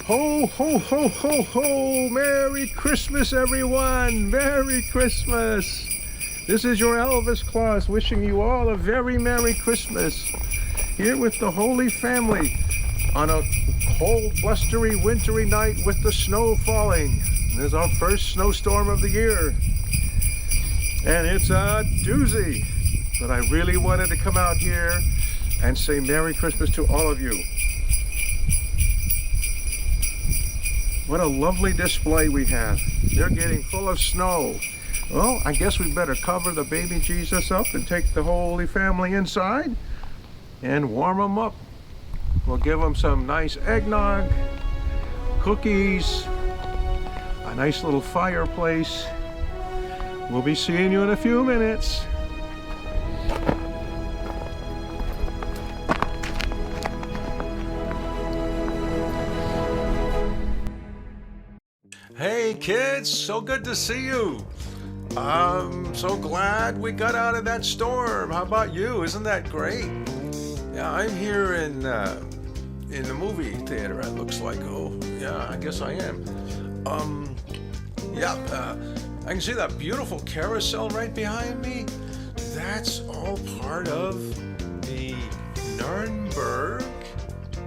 Ho, ho, ho, ho, ho! Merry Christmas, everyone! Merry Christmas! This is your Elvis Claus wishing you all a very Merry Christmas. Here with the Holy Family on a cold, blustery, wintry night with the snow falling. This is our first snowstorm of the year. And it's a doozy. But I really wanted to come out here and say Merry Christmas to all of you. What a lovely display we have. They're getting full of snow. Well, I guess we better cover the baby Jesus up and take the Holy Family inside and warm them up. We'll give them some nice eggnog, cookies, a nice little fireplace. We'll be seeing you in a few minutes. Hey kids, so good to see you. I'm so glad we got out of that storm. How about you? Isn't that great? Yeah, I'm here in the movie theater, it looks like. Oh, yeah, I guess I am. I can see that beautiful carousel right behind me. That's all part of the Nuremberg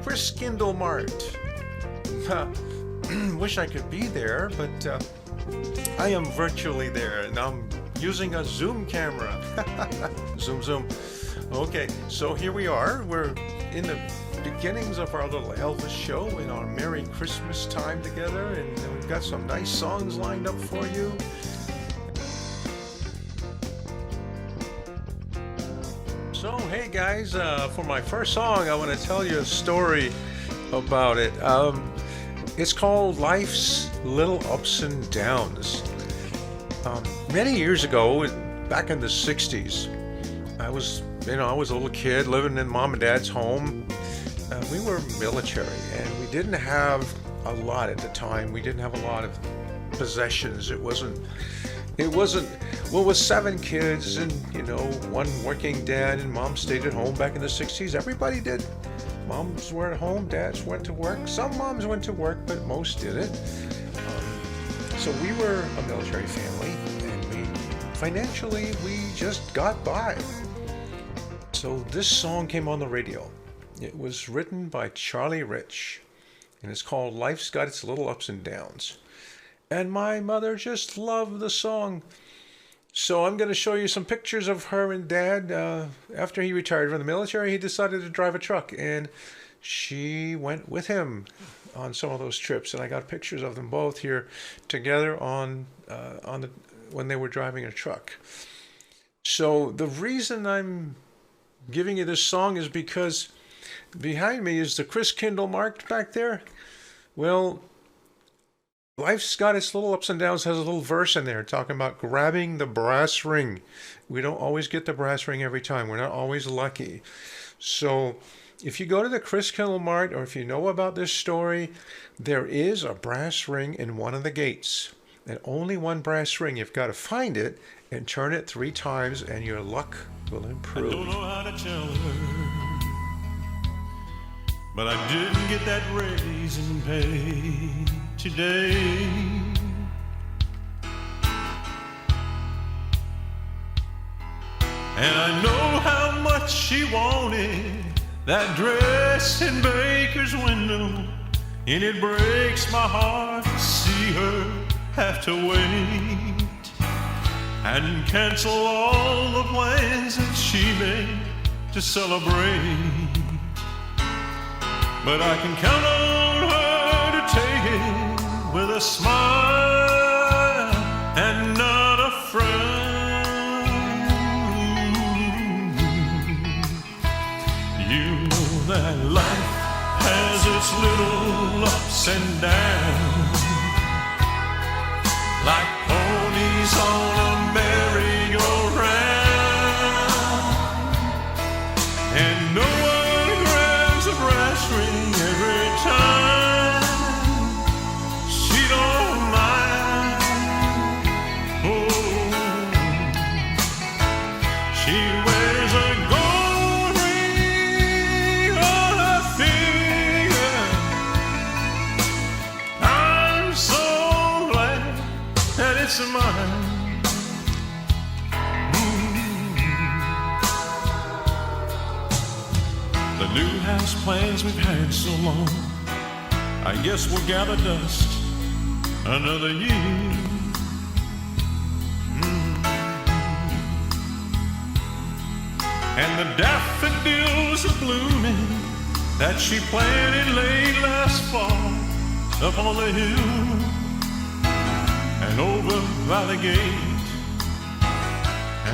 Christkindlmarkt. Wish I could be there, but I am virtually there, and I'm using a Zoom camera. Zoom. Okay, so here we are. We're in the beginnings of our little Elvis show in our Merry Christmas time together, and we've got some nice songs lined up for you. So, hey guys, for my first song, I want to tell you a story about it. It's called Life's Little Ups and Downs. Many years ago, back in the 60s, I was a little kid living in mom and dad's home. We were military, and we didn't have a lot at the time. We didn't have a lot of possessions. It wasn't, well, with 7 kids and, one working dad, and mom stayed at home back in the 60s. Everybody did. Moms were at home, dads went to work. Some moms went to work, but most didn't. So we were a military family, and financially, we just got by. So this song came on the radio. It was written by Charlie Rich, and it's called Life's Got Its Little Ups and Downs. And my mother just loved the song. So I'm going to show you some pictures of her and Dad. After he retired from the military, he decided to drive a truck, and she went with him on some of those trips. And I got pictures of them both here together when they were driving a truck. So the reason I'm giving you this song is because behind me is the Christkindlmarkt back there. Well, Life's Got Its Little Ups and Downs has a little verse in there talking about grabbing the brass ring. We don't always get the brass ring every time. We're not always lucky. So if you go to the Christkindlmarkt, or if you know about this story, there is a brass ring in one of the gates. And only one brass ring. You've got to find it and turn it 3 times, and your luck will improve. I don't know how to tell her, but I didn't get that raise in pay today. And I know how much she wanted that dress in Baker's window, and it breaks my heart to see her have to wait and cancel all the plans that she made to celebrate. But I can count on her to take it with a smile and not a frown. You know that life has its little ups and downs, like ponies on a merry-go-round, and no one grabs a brass ring every time. She don't mind. Oh, she wears a gold ring on her finger, new house plans we've had so long, I guess we'll gather dust another year. And the daffodils are blooming that she planted late last fall up on the hill and over by the gate.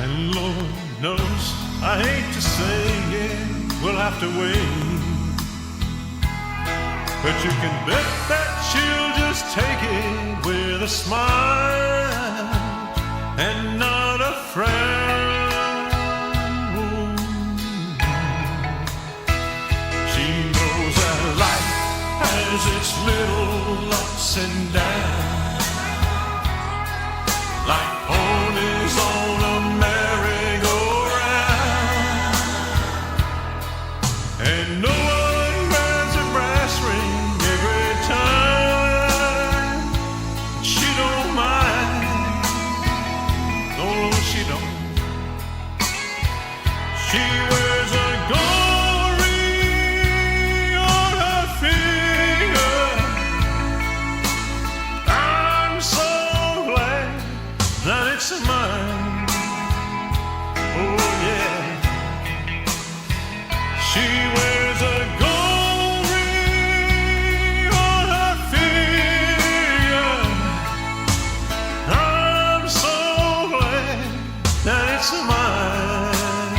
And Lord knows I hate to say it, we'll have to wait, but you can bet that she'll just take it with a smile and not a frown. Has its little ups and downs, like ponies on a merry-go-round, and no one wears a brass ring every time. She don't mind, no, she don't. She wears a gold ring on her finger. That it's mine, oh yeah. She wears a gold ring on her finger. I'm so glad that it's mine,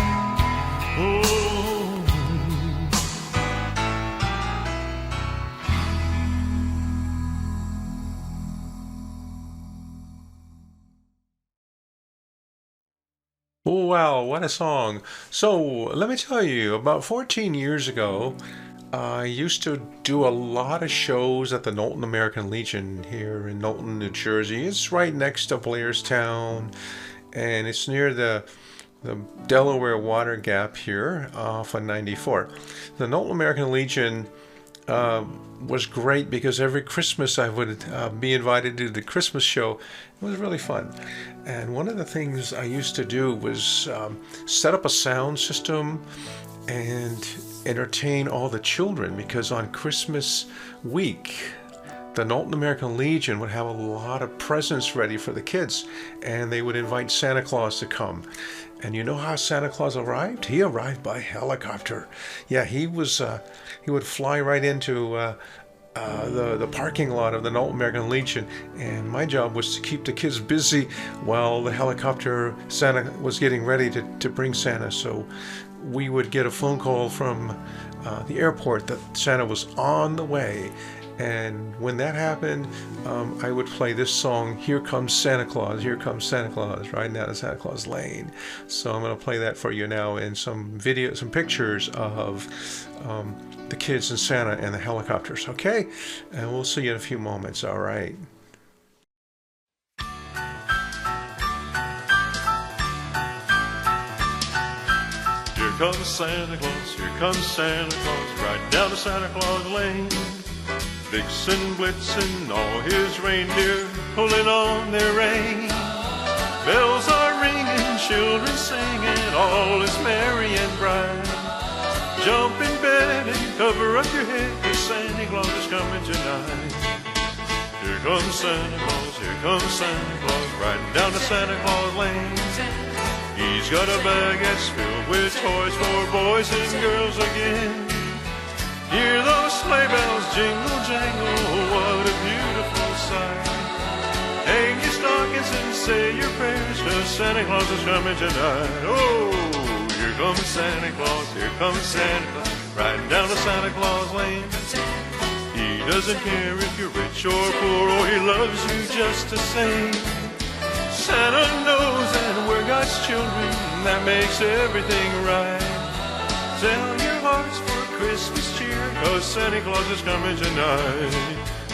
oh. Wow, what a song. So, let me tell you, about 14 years ago, I used to do a lot of shows at the Knowlton American Legion here in Knowlton, New Jersey. It's right next to Blairstown, and it's near the Delaware Water Gap here off of 94. The Knowlton American Legion was great because every Christmas I would be invited to the Christmas show. It was really fun. And one of the things I used to do was set up a sound system and entertain all the children, because on Christmas week, the Knowlton American Legion would have a lot of presents ready for the kids, and they would invite Santa Claus to come. And you know how Santa Claus arrived? He arrived by helicopter. Yeah, he would fly right into the parking lot of the Knowlton American Legion, and my job was to keep the kids busy while the helicopter Santa was getting ready to bring Santa. So we would get a phone call from the airport that Santa was on the way. And when that happened, I would play this song, Here Comes Santa Claus, Here Comes Santa Claus, riding down to Santa Claus Lane. So I'm going to play that for you now, and some pictures of the kids and Santa and the helicopters, okay? And we'll see you in a few moments, all right? Here comes Santa Claus, here comes Santa Claus, right down to Santa Claus Lane. Vixen, Blitzen, all his reindeer pulling on their rein. Bells are ringing, children singing, all is merry and bright. Jump in bed and cover up your head, 'cause Santa Claus is coming tonight. Here comes Santa Claus, here comes Santa Claus, riding down to Santa Claus Lane. He's got a bag that's filled with toys for boys and girls again. Hear those sleigh bells jingle, jangle, what a beautiful sight. Hang your stockings and say your prayers, 'cause Santa Claus is coming tonight. Oh, here comes Santa Claus, here comes Santa Claus, riding down to Santa Claus Lane. He doesn't care if you're rich or poor, oh, he loves you just the same. Santa knows that we're God's children, that makes everything right. Tell your hearts for Christmas cheer, 'cause Santa Claus is coming tonight.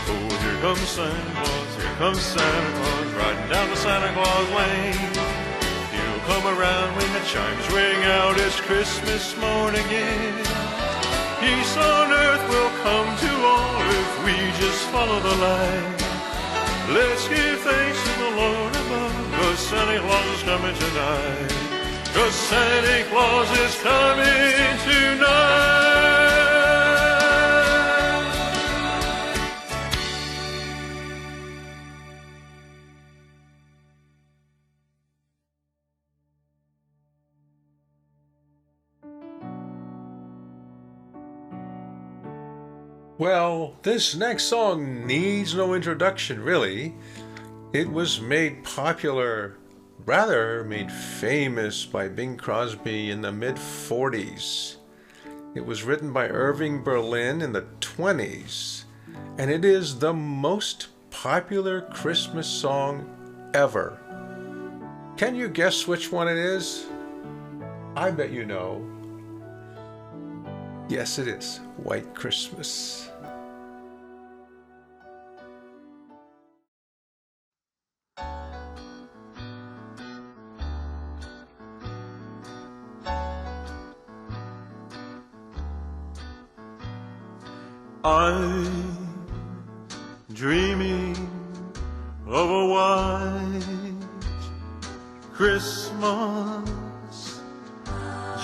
Oh, here comes Santa Claus, here comes Santa Claus, riding down to Santa Claus Lane. He'll come around when the chimes ring out, it's Christmas morn again. Peace on earth will come to all if we just follow the light. Let's give thanks to the Lord above, 'cause Santa Claus is coming tonight. 'Cause Santa Claus is coming tonight. Well, this next song needs no introduction, really. It was made popular, rather made famous by Bing Crosby in the mid 40s. It was written by Irving Berlin in the 20s, and it is the most popular Christmas song ever. Can you guess which one it is? I bet you know. Yes, it is White Christmas. I'm dreaming of a white Christmas,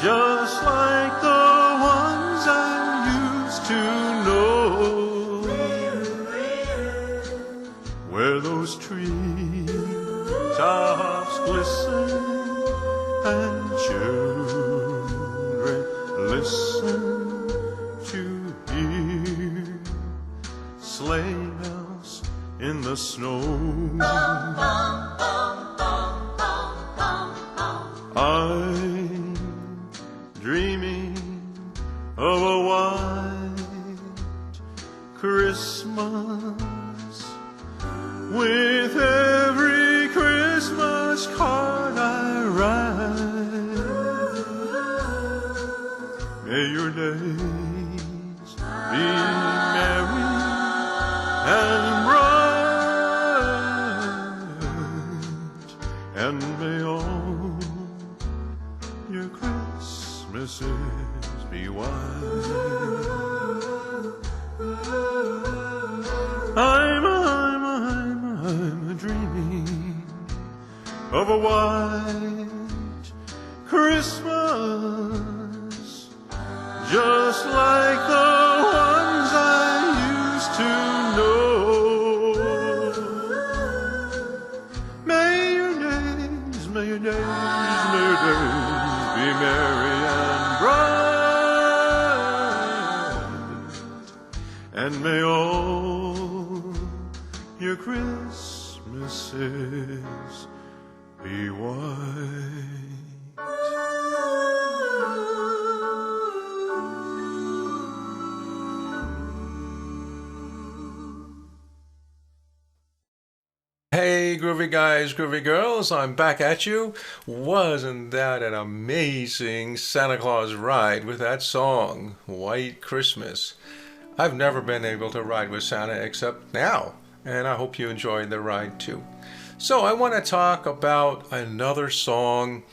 just like the ones I used to know, where those tree tops glisten and children listen to hear sleigh bells in the snow. I'm dreaming of a white Christmas, with every Christmas card I write. May your days be merry and bright, and may all your Christmases be white. I'm dreaming of a white Christmas, just like the ones I used to know. May your days, may your days, may your days be merry and bright, and may all your Christmases be white. Hey, groovy guys, groovy girls, I'm back at you. Wasn't that an amazing Santa Claus ride with that song, White Christmas? I've never been able to ride with Santa except now, and I hope you enjoyed the ride too. So I want to talk about another song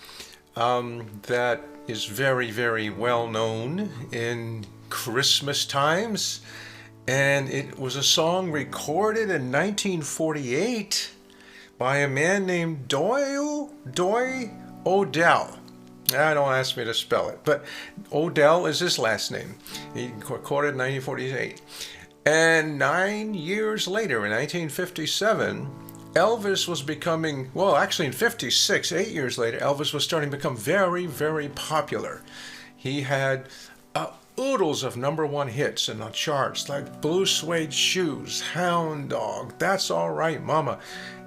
that is very, very well known in Christmas times. And it was a song recorded in 1948 by a man named Doyle Odell. Don't ask me to spell it, but Odell is his last name. He recorded in 1948. And 9 years later, in 1957, Elvis was becoming, well, actually in 56, 8 years later, Elvis was starting to become very, very popular. He had oodles of #1 hits in the charts, like Blue Suede Shoes, Hound Dog, That's All Right Mama.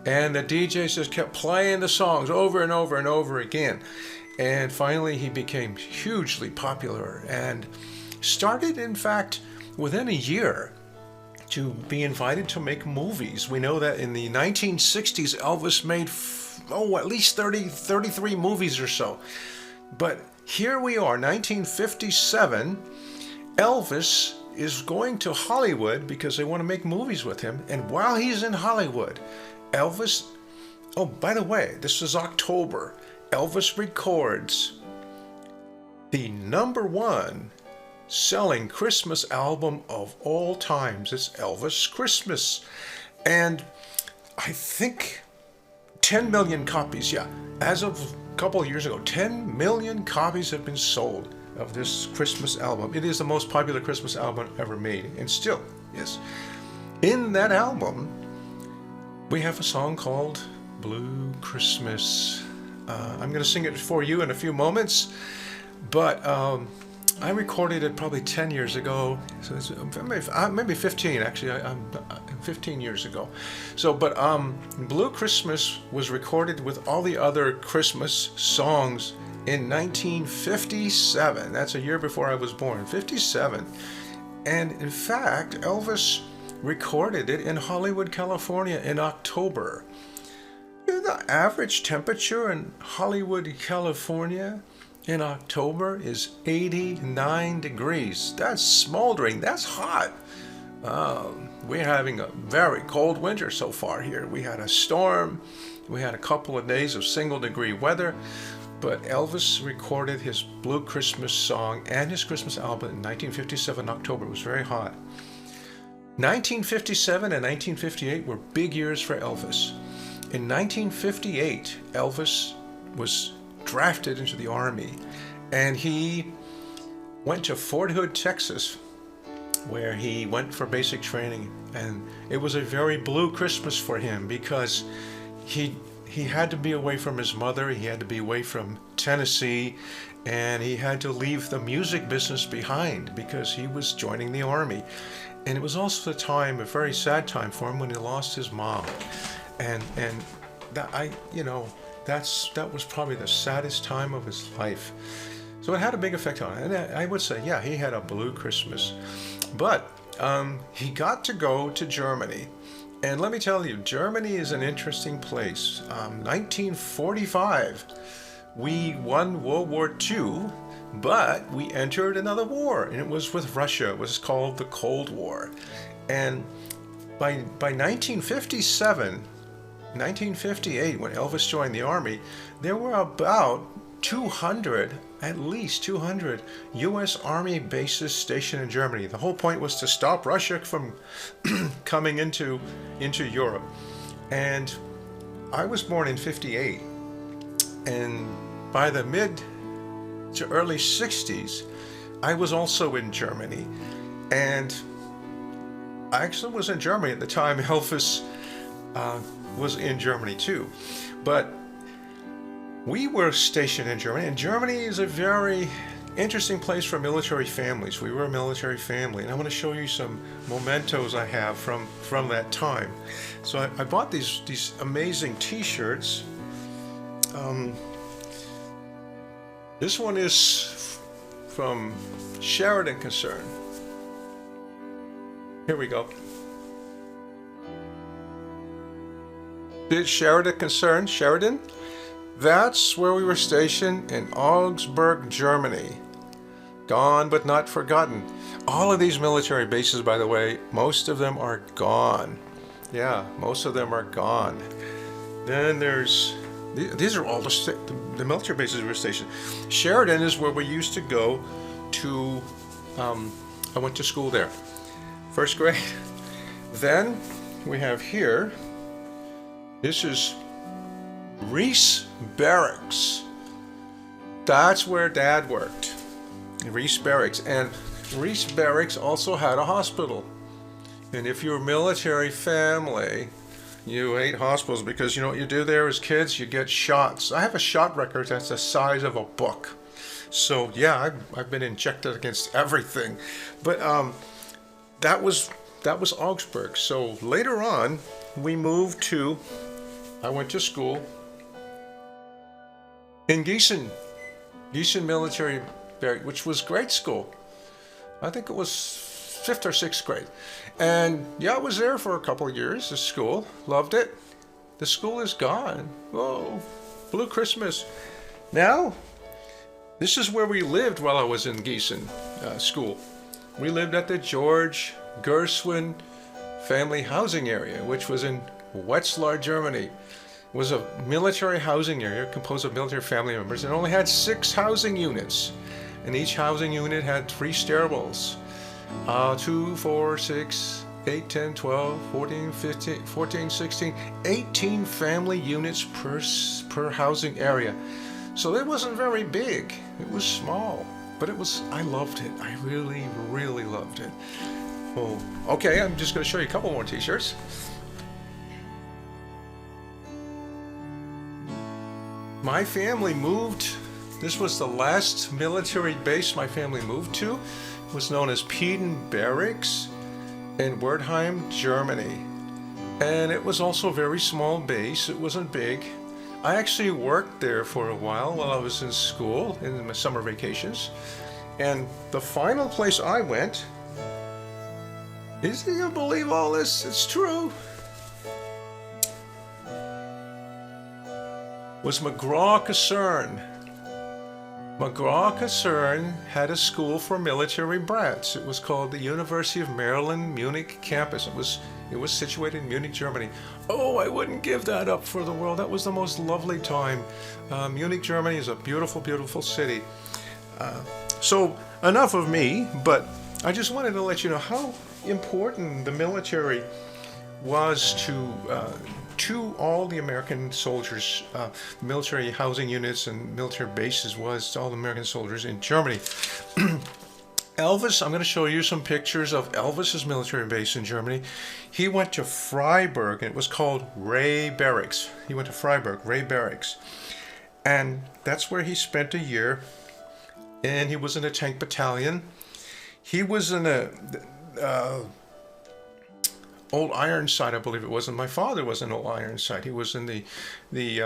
And the DJs just kept playing the songs over and over and over again. And finally he became hugely popular and started, in fact, within a year to be invited to make movies. We know that in the 1960s, Elvis made, at least 33 movies or so. But here we are, 1957, Elvis is going to Hollywood because they want to make movies with him. And while he's in Hollywood, Elvis, oh, by the way, this is October, Elvis records the #1 selling Christmas album of all times. It's Elvis Christmas. And I think 10 million copies, as of a couple of years ago, 10 million copies have been sold of this Christmas album. It is the most popular Christmas album ever made, and still is. In that album, we have a song called Blue Christmas. I'm going to sing it for you in a few moments, but I recorded it probably 10 years ago. So it's maybe 15 actually. I'm 15 years ago. So, but Blue Christmas was recorded with all the other Christmas songs in 1957. That's a year before I was born. 57. And in fact, Elvis recorded it in Hollywood, California in October. You know, the average temperature in Hollywood, California in October is 89 degrees. That's smoldering. That's hot. We're having a very cold winter so far here. We had a storm. We had a couple of days of single-degree weather. But Elvis recorded his Blue Christmas song and his Christmas album in 1957 October. It was very hot. 1957 and 1958 were big years for Elvis. In 1958, Elvis was drafted into the Army, and he went to Fort Hood, Texas, where he went for basic training. And it was a very blue Christmas for him because he had to be away from his mother, he had to be away from Tennessee, and he had to leave the music business behind because he was joining the Army. And it was also a very sad time for him when he lost his mom. And that that was probably the saddest time of his life. So it had a big effect on him. And I would say, yeah, he had a blue Christmas. But he got to go to Germany. And let me tell you, Germany is an interesting place. 1945, we won World War II, but we entered another war, and it was with Russia. It was called the Cold War. And by 1957, 1958, when Elvis joined the Army, there were about 200, at least 200 U.S. Army bases stationed in Germany. The whole point was to stop Russia from coming into Europe. And I was born in 58, and by the mid to early 60s, I was also in Germany. And I actually was in Germany at the time Elvis was in Germany too. But we were stationed in Germany, and Germany is a very interesting place for military families. We were a military family, and I want to show you some mementos I have from that time. So I bought these amazing T-shirts. This one is from Sheridan Concern. Here we go. Did Sheridan Concern, Sheridan? That's where we were stationed in Augsburg, Germany. Gone but not forgotten. All of these military bases, by the way, most of them are gone. Yeah, most of them are gone. Then there's, these are all the military bases we were stationed. Sheridan is where we used to go to, I went to school there. First grade. Then we have here, this is Reese Barracks. That's where Dad worked. Reese Barracks. And Reese Barracks also had a hospital. And if you're a military family, you hate hospitals because you know what you do there as kids? You get shots. I have a shot record that's the size of a book. So yeah, I've been injected against everything. But that was Augsburg. So later on, we moved to, I went to school in Gießen Military Barracks, which was grade school. I think it was 5th or 6th grade. And yeah, I was there for a couple of years, the school. Loved it. The school is gone. Oh, Blue Christmas. Now, this is where we lived while I was in Gießen school. We lived at the George Gershwin Family Housing Area, which was in Wetzlar, Germany. It was a military housing area composed of military family members. It only had 6 housing units, and each housing unit had 3 stairwells. 2, 4, 6, 8, 10, 12, 14, 15, 14, 16, 18 family units per housing area. So it wasn't very big. It was small, but I loved it. I really, really loved it. Oh, okay, I'm just going to show you a couple more T-shirts. My family moved This was the last military base my family moved to. It was known as Peden Barracks in Wertheim, Germany. And it was also a very small base. It wasn't big. I actually worked there for a while I was in school in my summer vacations. And the final place I went, is you gonna believe all this? It's true. Was McGraw-Kaserne. McGraw-Kaserne had a school for military brats. It was called the University of Maryland, Munich campus. It was situated in Munich, Germany. Oh, I wouldn't give that up for the world. That was the most lovely time. Munich, Germany is a beautiful, beautiful city. So enough of me, but I just wanted to let you know how important the military was to all the American soldiers, military housing units and military bases was to all the American soldiers in Germany. Elvis, I'm going to show you some pictures of Elvis's military base in Germany. He went to Freiburg, and it was called Ray Barracks. He went to Freiburg, Ray Barracks. And that's where he spent a year. And he was in a tank battalion. He was in a Old Ironside, I believe it was, and my father was in Old Ironside. He was in the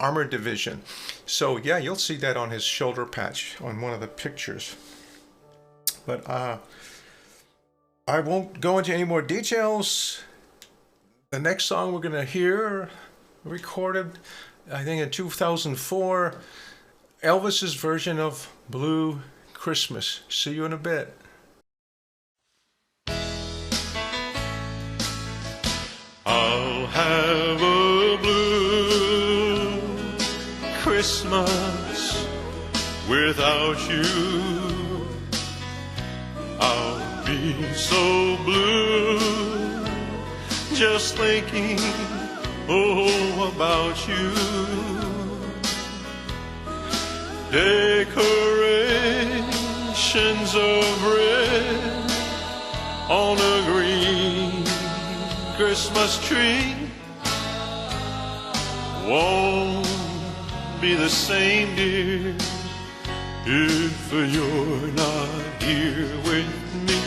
armored division. So yeah, you'll see that on his shoulder patch on one of the pictures. But I won't go into any more details. The next song we're gonna hear, recorded, I think in 2004, Elvis's version of Blue Christmas. See you in a bit. I'll have a blue Christmas without you. I'll be so blue just thinking, oh, about you. Decorations of red on a green Christmas tree won't be the same, dear, if you're not here with me.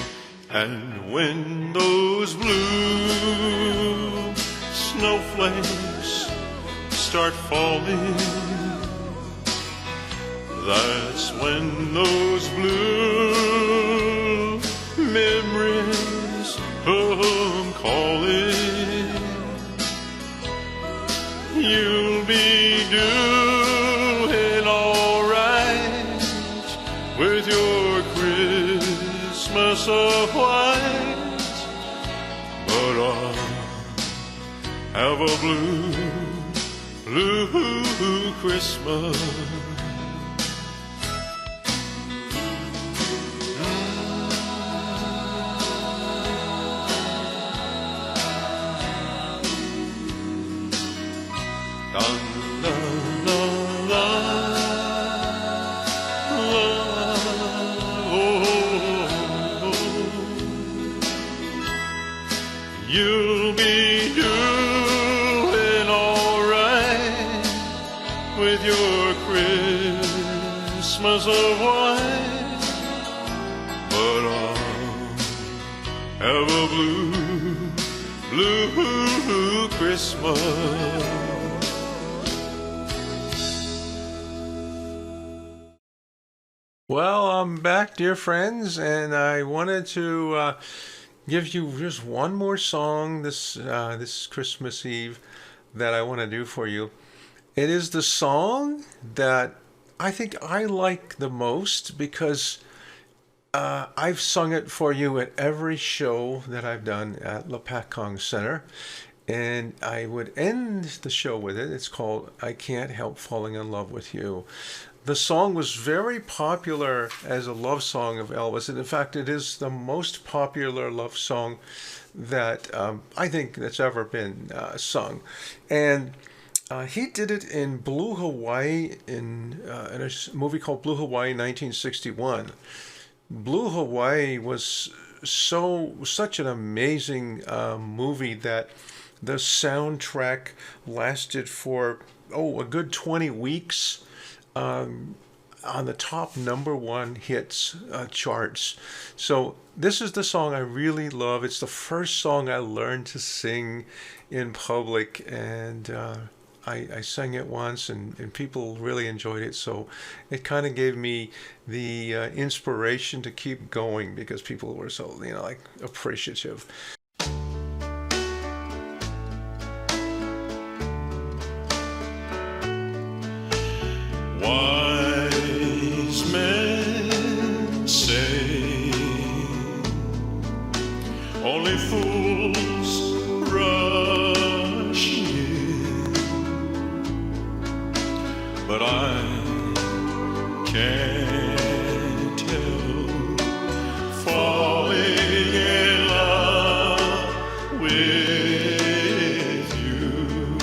And when those blue snowflakes start falling, that's when those blue memories come calling. You'll be doing all right with your Christmas of white, but I'll have a blue, blue Christmas. You'll be doing all right with your Christmas of white, but I'll have a blue, blue Christmas. Well, I'm back, dear friends, and I wanted to give you just one more song this Christmas Eve that I want to do for you. It is the song that I think I like the most because I've sung it for you at every show that I've done at Le Pacong Center. And I would end the show with it. It's called I Can't Help Falling in Love with You. The song was very popular as a love song of Elvis. And in fact, it is the most popular love song that I think that's ever been sung. And he did it in Blue Hawaii in a movie called Blue Hawaii 1961. Blue Hawaii was such an amazing movie that the soundtrack lasted for a good 20 weeks. on the top #1 hits charts. So this is the song I really love. It's the first song I learned to sing in public, and I sang it once, and people really enjoyed it. So it kind of gave me the inspiration to keep going because people were so, like appreciative. Wise men say only fools rush in, but I can't help falling in love with you.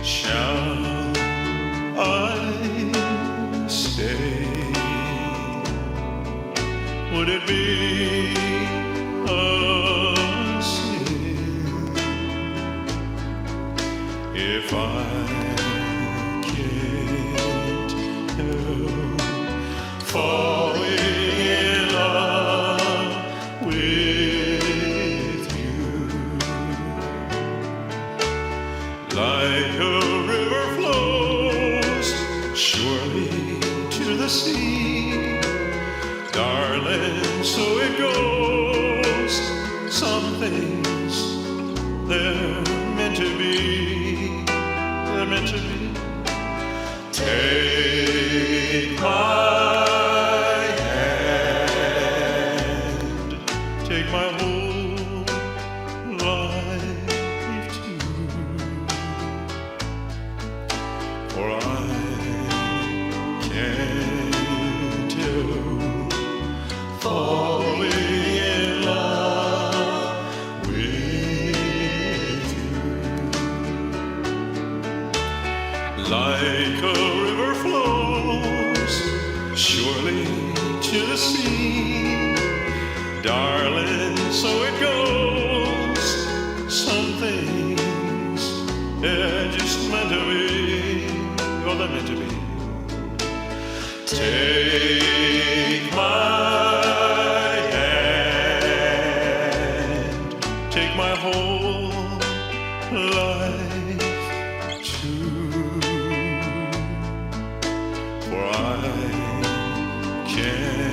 Shall I stay? Would it be a sin if I can't help falling in love with you? Like a river flows surely to the sea, darling, so it goes. Some things, they're meant to be. They're meant to be. Take my hand, take my whole life too, for I can't help falling in love with you. Like a river flows surely to the sea, darling, so it goes. Some things, they're just meant to be. Oh, they're meant to be. Take my hand, take my whole life too, for I can't